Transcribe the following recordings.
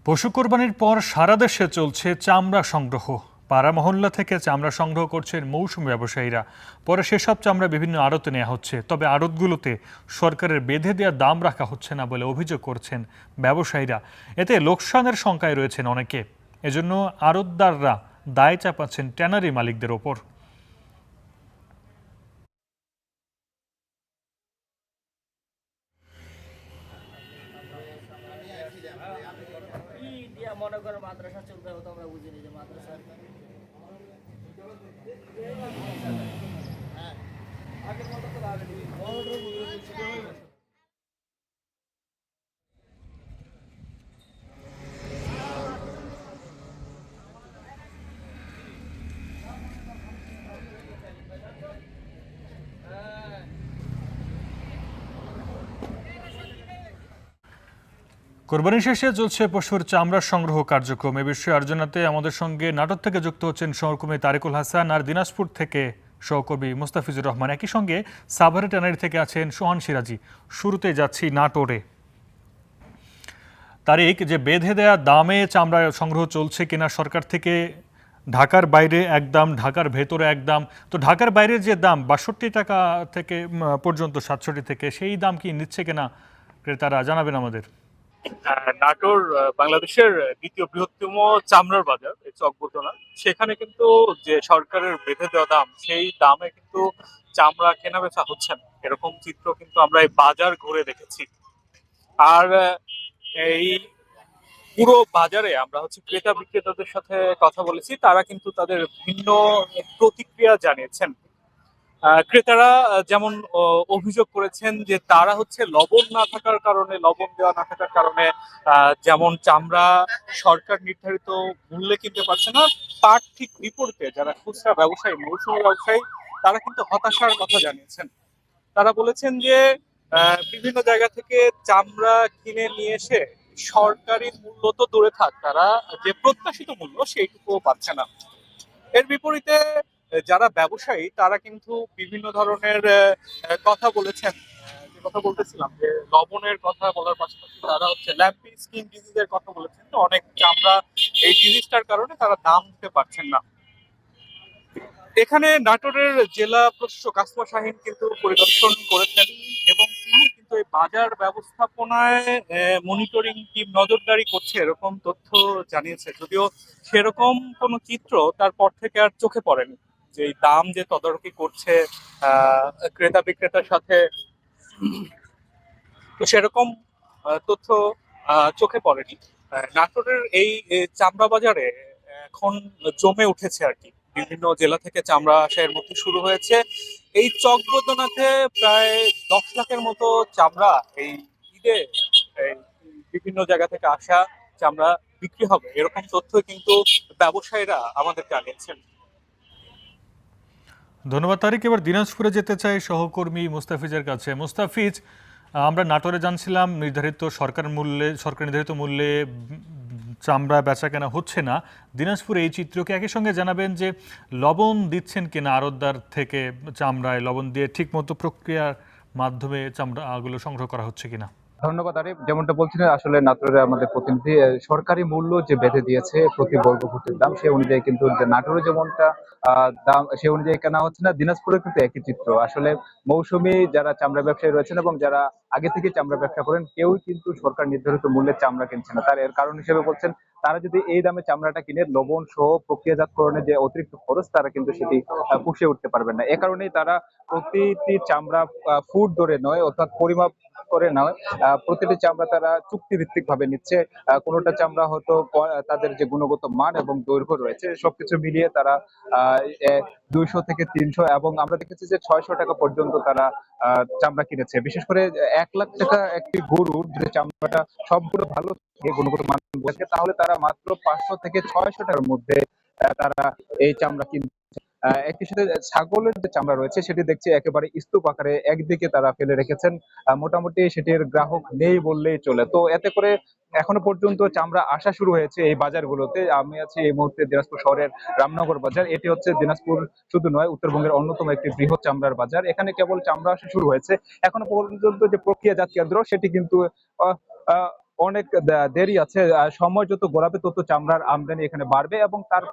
পশু কোরবানির পর সারা দেশে চলছে চামড়া সংগ্রহ। পাড়া মহল্লা থেকে চামড়া সংগ্রহ করছেন মৌসুমী ব্যবসায়ীরা। পরে সেসব চামড়া বিভিন্ন আড়তে নেওয়া হচ্ছে, তবে আড়তগুলোতে সরকারের বেঁধে দেওয়া দাম রাখা হচ্ছে না বলে অভিযোগ করছেন ব্যবসায়ীরা। এতে লোকসানের শঙ্কায় রয়েছেন অনেকে। এজন্য আড়তদাররা দায় চাপাচ্ছেন ট্যানারি মালিকদের ওপর। মনে করো মাদ্রাসা চলতে হবে, তো আমরা বুঝিনি যে মাদ্রাসা কোরবানি শেষে চলছে পশুর চামড়া সংগ্রহ কার্যক্রম। এ বিষয়ে আলোচনাতে আমাদের সঙ্গে নাটোর থেকে যুক্ত হচ্ছেন সহকর্মী তারিকুল হাসান, আর দিনাজপুর থেকে সহকর্মী মুস্তাফিজুর রহমান। একই সঙ্গে সাভারে ট্যানারি থেকে আছেন সোহান সিরাজি। শুরুতে যাচ্ছি নাটোরে। তারিক, যে বেঁধে দেয়া দামে চামড়া সংগ্রহ চলছে কিনা সরকার থেকে, ঢাকার বাইরে এক দাম, ঢাকার ভেতরে এক দাম, তো ঢাকার বাইরের যে দাম ৬২ টাকা থেকে পর্যন্ত ৬৭ থেকে, সেই দাম কি নিচ্ছে কিনা ক্রেতারা, জানাবেন আমাদের। নাটোর বাংলাদেশের দ্বিতীয় বৃহত্তম চামড়ার বাজার, এই চকবর্তনা। সেখানে কিন্তু যে সরকারের বেঁধে দেওয়া দাম, সেই দামে কিন্তু চামড়া কেনা বেচা হচ্ছে না। এরকম চিত্র কিন্তু আমরা এই বাজার ঘুরে দেখেছি। আর এই পুরো বাজারে আমরা ক্রেতা বিক্রেতাদের সাথে কথা বলেছি, তারা কিন্তু তাদের ভিন্ন প্রতিক্রিয়া জানিয়েছেন। ক্রেতারা যেমন অভিযোগ করেছেন যে তারা লবণ না থাকার কারণে, লবণ দেওয়া না থাকার কারণে যেমন চামড়া সরকার নির্ধারিত মূল্যে কিনতে পারছে না, তার ঠিক বিপরীতে যারা খুচরা ব্যবসায়ী, মৌসুমী ব্যবসায়ী, তারা কিন্তু হতাশার কথা জানিয়েছেন। তারা বলেছেন যে বিভিন্ন জায়গা থেকে চামড়া কিনে নিয়ে এসে সরকারি মূল্য তো দূরে থাক, তারা যে প্রত্যাশিত মূল্য সেইটুকুও পাচ্ছে না। এর বিপরীতে যারা ব্যবসায়ী, তারা কিন্তু বিভিন্ন ধরনের কথা বলেছেন। যে কথা বলতেছিলাম, যে লবণের কথা বলার পাশাপাশি তারা ল্যাম্পি স্কিন ডিজিজের কথা বলেছেন। তো অনেক চামড়া এই ডিজিজটার কারণে তারা দাম দিতে পারছেন না। এখানে নাটোরের জেলা প্রশাসক আসমা শাহীন কিন্তু পরিদর্শন করেছেন, এবং তিনি কিন্তু এই বাজার ব্যবস্থাপনায় মনিটরিং টিম নজরদারি করছে এরকম তথ্য জানিয়েছে। যদিও সেরকম কোনো চিত্র তারপর থেকে আর চোখে পড়েনি, যে এই দাম যে তদারকি করছে ক্রেতা বিক্রেতার সাথে, তো সেরকম তথ্য চোখে পড়েনি। নাটোরের এই চামড়া বাজারে এখন জমে উঠেছে আর কি। বিভিন্ন জেলা থেকে চামড়া আসা এর মধ্যে শুরু হয়েছে। এই চকবদনাতে প্রায় 10 লাখের মতো চামড়া এই ঈদে এই বিভিন্ন জায়গা থেকে আসা চামড়া বিক্রি হবে, এরকম তথ্য কিন্তু ব্যবসায়ীরা আমাদের জানিয়েছেন। ধন্যবাদ তারিক। এবার দিনাজপুরে যেতে চাই সহকর্মী মুস্তাফিজের কাছে। মুস্তাফিজ, আমরা নাটোরে জানছিলাম সরকার নির্ধারিত মূল্যে চামড়া বেচা কেনা হচ্ছে না। দিনাজপুরে এই চিত্রকে একই সঙ্গে জানাবেন যে লবণ দিচ্ছেন কিনা আড়তদার থেকে, চামড়ায় লবণ দিয়ে ঠিকমতো প্রক্রিয়ার মাধ্যমে চামড়াগুলো সংগ্রহ করা হচ্ছে কিনা। ধন্যবাদ আরিফ। যেমনটা বলছিলেন, আসলে নাটোরের আমাদের প্রতিনিধি সরকারি মূল্য যে বেঁধে দিয়েছে প্রতি বর্গ ফুটের দাম, সে অনুযায়ী কিন্তু নাটোরে যেমনটা দাম, সে অনুযায়ী কেনা হচ্ছে না। দিনাজপুরে কিন্তু একই চিত্র। আসলে মৌসুমী যারা চামড়া ব্যবসায়ী রয়েছেন এবং যারা আগে থেকে চামড়া ব্যবসা করেন, কেউই কিন্তু সরকার নির্ধারিত মূল্যে চামড়া কিনছে না। তার এর কারণ হিসেবে বলছেন, তারা যদি এই দামে চামড়াটা কিনে, লবণ সহ প্রক্রিয়াজাতকরণের যে অতিরিক্ত খরচ, তারা কিন্তু সেটি পুষিয়ে উঠতে পারবেন না। এ কারণেই তারা প্রতিটি চামড়া ফুট ধরে নয়, অর্থাৎ পরিমাপ করে নয়, প্রতিটি চামড়া তারা চুক্তি ভিত্তিক ভাবে নিচ্ছে। কোনোটা চামড়া হয়তো তাদের যে গুণগত মান এবং দৈর্ঘ্য রয়েছে, সবকিছু মিলিয়ে তারা 200 থেকে 300 এবং আমরা দেখেছি যে 600 টাকা পর্যন্ত তারা চামড়া কিনেছে। বিশেষ করে 1 লাখ টাকা একটি গরুর যদি চামড়াটা সবগুলো ভালো থাকে, গুণগত মান থাকে, তাহলে তারা মাত্র 500 থেকে 600 টাকার মধ্যে তারা এই চামড়া কিনছে। একই সাথে ছাগলের যে চামড়া রয়েছে, সেটি দেখছি একেবারে স্তূপ আকারে একদিকে তারা ফেলে রেখেছেন। মোটামুটি সেটির গ্রাহক নেই বললেই চলে। তো এতে করে এখনো পর্যন্ত চামড়া আসা শুরু হয়েছে এই বাজারগুলোতে। আমি আছি এই মুহূর্তে দিনাজপুর শহরের রামনগর বাজার। এটি দিনাজপুর শুধু নয়, উত্তরবঙ্গের অন্যতম একটি বৃহৎ চামড়ার বাজার। এখানে কেবল চামড়া আসা শুরু হয়েছে। এখনো পর্যন্ত যে প্রক্রিয়াজাত কেন্দ্র, সেটি কিন্তু অনেক দেরি আছে। সময় যত গড়াবে তত চামড়ার আমদানি এখানে বাড়বে এবং তার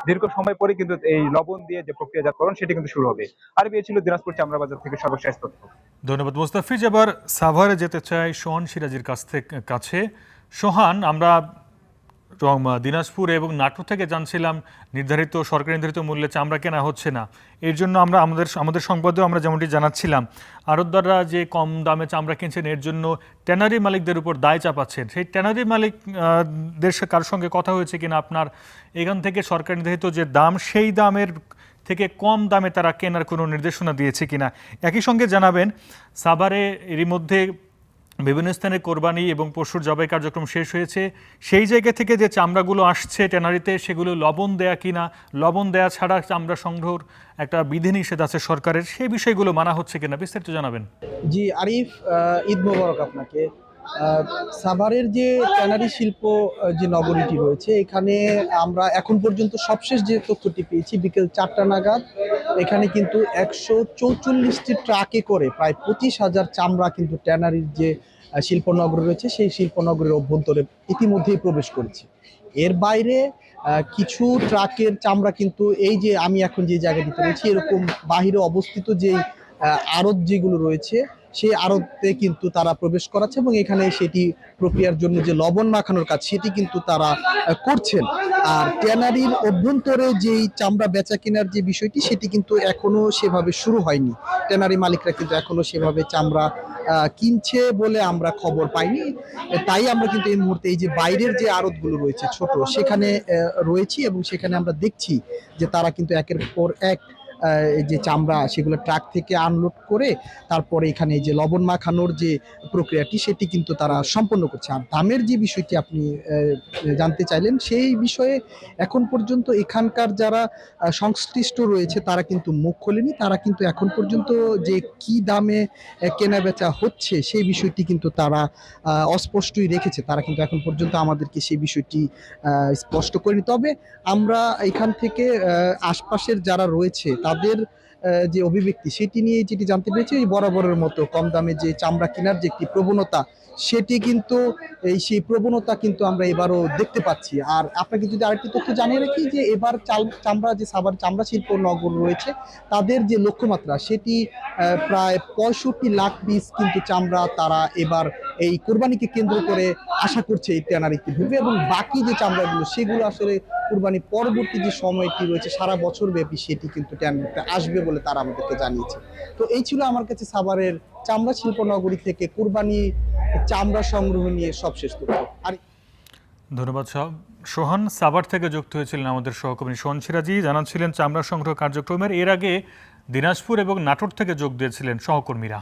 দীর্ঘ সময় পরে কিন্তু এই লবণ দিয়ে যে প্রক্রিয়াজাতকরণ সেটি কিন্তু শুরু হবে। আর এই ছিল দিনাজপুর চামড়া বাজার থেকে সর্বশেষ তথ্য। ধন্যবাদ মুস্তাফিজ। এবার সাভারে যেতে চাই সোহান সিরাজের কাছে। সোহান, আমরা দিনাজপুর এবং নাটোর থেকে জানছিলাম সরকারি নির্ধারিত মূল্যে চামড়া কেনা হচ্ছে না। এর জন্য আমরা আমাদের সংবাদেও আমরা যেমনটি জানাচ্ছিলাম, আড়তদাররা যে কম দামে চামড়া কিনছেন এর জন্য ট্যানারি মালিকদের উপর দায় চাপাচ্ছেন। সেই ট্যানারি মালিকদের কার সঙ্গে কথা হয়েছে কিনা আপনার? এখান থেকে সরকার নির্ধারিত যে দাম সেই দামের থেকে কম দামে তারা কেনার কোনো নির্দেশনা দিয়েছে কিনা? একই সঙ্গে জানাবেন, সাভারে এরই মধ্যে বিভিন্ন স্থানে কোরবানি এবং পশুর জবাই কার্যক্রম শেষ হয়েছে, সেই জায়গা থেকে যে চামড়াগুলো আসছে ট্যানারিতে সেগুলো লবণ দেয়া কিনা, লবণ দেয়া ছাড়া চামড়া সংগ্রহের একটা বিধিনিষেধ আছে সরকারের, সেই বিষয়গুলো মানা হচ্ছে কিনা বিস্তারিত জানাবেন। জি আরিফ, ঈদ মোবারক আপনাকে। সাভারের যে ট্যানারি শিল্প যে নগরীটি রয়েছে, এখানে আমরা এখন পর্যন্ত সবশেষ যে তথ্যটি পেয়েছি বিকেল 4টা নাগাদ এখানে কিন্তু 144টি ট্রাকে করে প্রায় 25,000 চামড়া কিন্তু ট্যানারির যে শিল্পনগর রয়েছে সেই শিল্পনগরের অভ্যন্তরে ইতিমধ্যেই প্রবেশ করেছে। এর বাইরে কিছু ট্রাকের চামড়া কিন্তু এই যে আমি এখন যে জায়গাটিতে রয়েছি এরকম বাহিরে অবস্থিত যেই আড়ত যেগুলো রয়েছে সেই আড়তে কিন্তু তারা প্রবেশ করাচ্ছে এবং এখানে সেটি প্রক্রিয়ার জন্য যে লবণ মাখানোর কাজ সেটি কিন্তু তারা করছেন। আর ট্যানারির অভ্যন্তরে যেই চামড়া বেচা কেনার যে বিষয়টি সেটি কিন্তু এখনো সেভাবে শুরু হয়নি। ট্যানারি মালিকরা কিন্তু এখনো সেভাবে চামড়া কিনছে বলে আমরা খবর পাইনি। তাই আমরা কিন্তু এই মুহূর্তে এই যে বাইরের যে আড়তগুলো রয়েছে ছোট সেখানে রয়েছি এবং সেখানে আমরা দেখছি যে তারা কিন্তু একের পর এক এই যে চামড়া সেগুলো ট্রাক থেকে আনলোড করে তারপরে এখানে এই যে লবণ মাখানোর যে প্রক্রিয়াটি সেটি কিন্তু তারা সম্পন্ন করছে। আর দামের যে বিষয়টি আপনি জানতে চাইলেন সেই বিষয়ে এখন পর্যন্ত এখানকার যারা সংশ্লিষ্ট রয়েছে তারা কিন্তু মুখ খোলেনি। তারা কিন্তু এখন পর্যন্ত যে কি দামে কেনা বেচা হচ্ছে সেই বিষয়টি কিন্তু তারা অস্পষ্টই রেখেছে। তারা কিন্তু এখন পর্যন্ত আমাদেরকে সেই বিষয়টি স্পষ্ট করেনি। তবে আমরা এখান থেকে আশপাশের যারা রয়েছে তাদের যে অভিব্যক্তি সেটি নিয়ে যেটি জানতে পেরেছি, ওই বরাবরের মতো কম দামে যে চামড়া কেনার যে একটি প্রবণতা সেটি কিন্তু সেই প্রবণতা কিন্তু আমরা এবারও দেখতে পাচ্ছি। আর আপনাকে যদি আরেকটি তথ্য জানিয়ে রাখি যে এবার চামড়া যে সাভার চামড়া শিল্প নগর রয়েছে তাদের যে লক্ষ্যমাত্রা সেটি প্রায় 65 লাখ পিস কিন্তু চামড়া তারা এবার এই কোরবানিকে কেন্দ্র করে আশা করছে এই ট্যানারিতে ঢুকবে এবং বাকি যে চামড়াগুলো সেগুলো আসলে কুরবানি পরবর্তী যে সময়টি রয়েছে সারা বছর ব্যাপী সেটি কিন্তু ট্যানারিতে আসবে বলে তারা আমাদেরকে জানিয়েছে। তো এই ছিল আমার কাছে সাভারের চামড়া শিল্প নগরী থেকে কুরবানি চামড়া সংগ্রহ নিয়ে সবশেষ তথ্য। আর ধন্যবাদ সোহান। সাভার থেকে যুক্ত হয়েছিলেন আমাদের সহকর্মী সোহান সিরাজি, জানাচ্ছিলেন চামড়া সংগ্রহ কার্যক্রমের। এর আগে দিনাজপুর এবং নাটোর থেকে যোগ দিয়েছিলেন সহকর্মীরা।